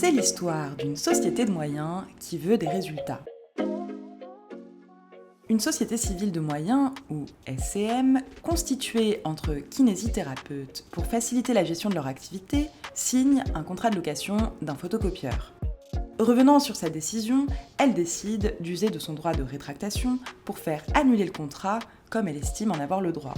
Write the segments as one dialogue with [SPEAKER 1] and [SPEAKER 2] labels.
[SPEAKER 1] C'est l'histoire d'une société de moyens qui veut des résultats. Une société civile de moyens, ou SCM, constituée entre kinésithérapeutes pour faciliter la gestion de leur activité, signe un contrat de location d'un photocopieur. Revenant sur sa décision, elle décide d'user de son droit de rétractation pour faire annuler le contrat comme elle estime en avoir le droit.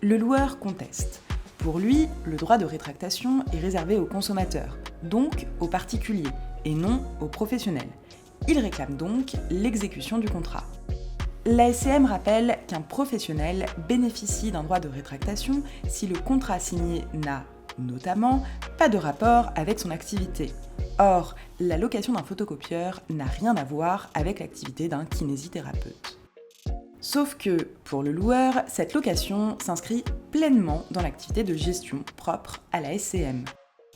[SPEAKER 1] Le loueur conteste. Pour lui, le droit de rétractation est réservé aux consommateurs, donc aux particuliers, et non aux professionnels. Il réclame donc l'exécution du contrat. La SCM rappelle qu'un professionnel bénéficie d'un droit de rétractation si le contrat signé n'a, notamment, pas de rapport avec son activité. Or, la location d'un photocopieur n'a rien à voir avec l'activité d'un kinésithérapeute. Sauf que, pour le loueur, cette location s'inscrit pleinement dans l'activité de gestion propre à la SCM.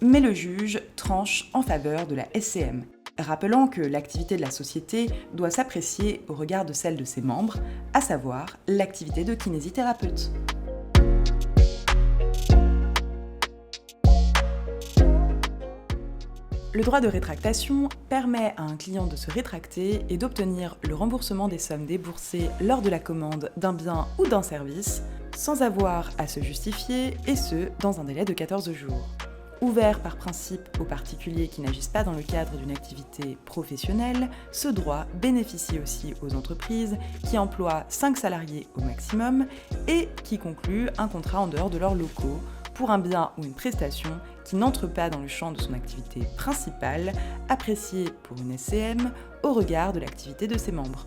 [SPEAKER 1] Mais le juge tranche en faveur de la SCM, rappelant que l'activité de la société doit s'apprécier au regard de celle de ses membres, à savoir l'activité de kinésithérapeute. Le droit de rétractation permet à un client de se rétracter et d'obtenir le remboursement des sommes déboursées lors de la commande d'un bien ou d'un service, sans avoir à se justifier, et ce, dans un délai de 14 jours. Ouvert par principe aux particuliers qui n'agissent pas dans le cadre d'une activité professionnelle, ce droit bénéficie aussi aux entreprises qui emploient 5 salariés au maximum et qui concluent un contrat en dehors de leurs locaux pour un bien ou une prestation qui n'entre pas dans le champ de son activité principale, appréciée pour une SCM au regard de l'activité de ses membres.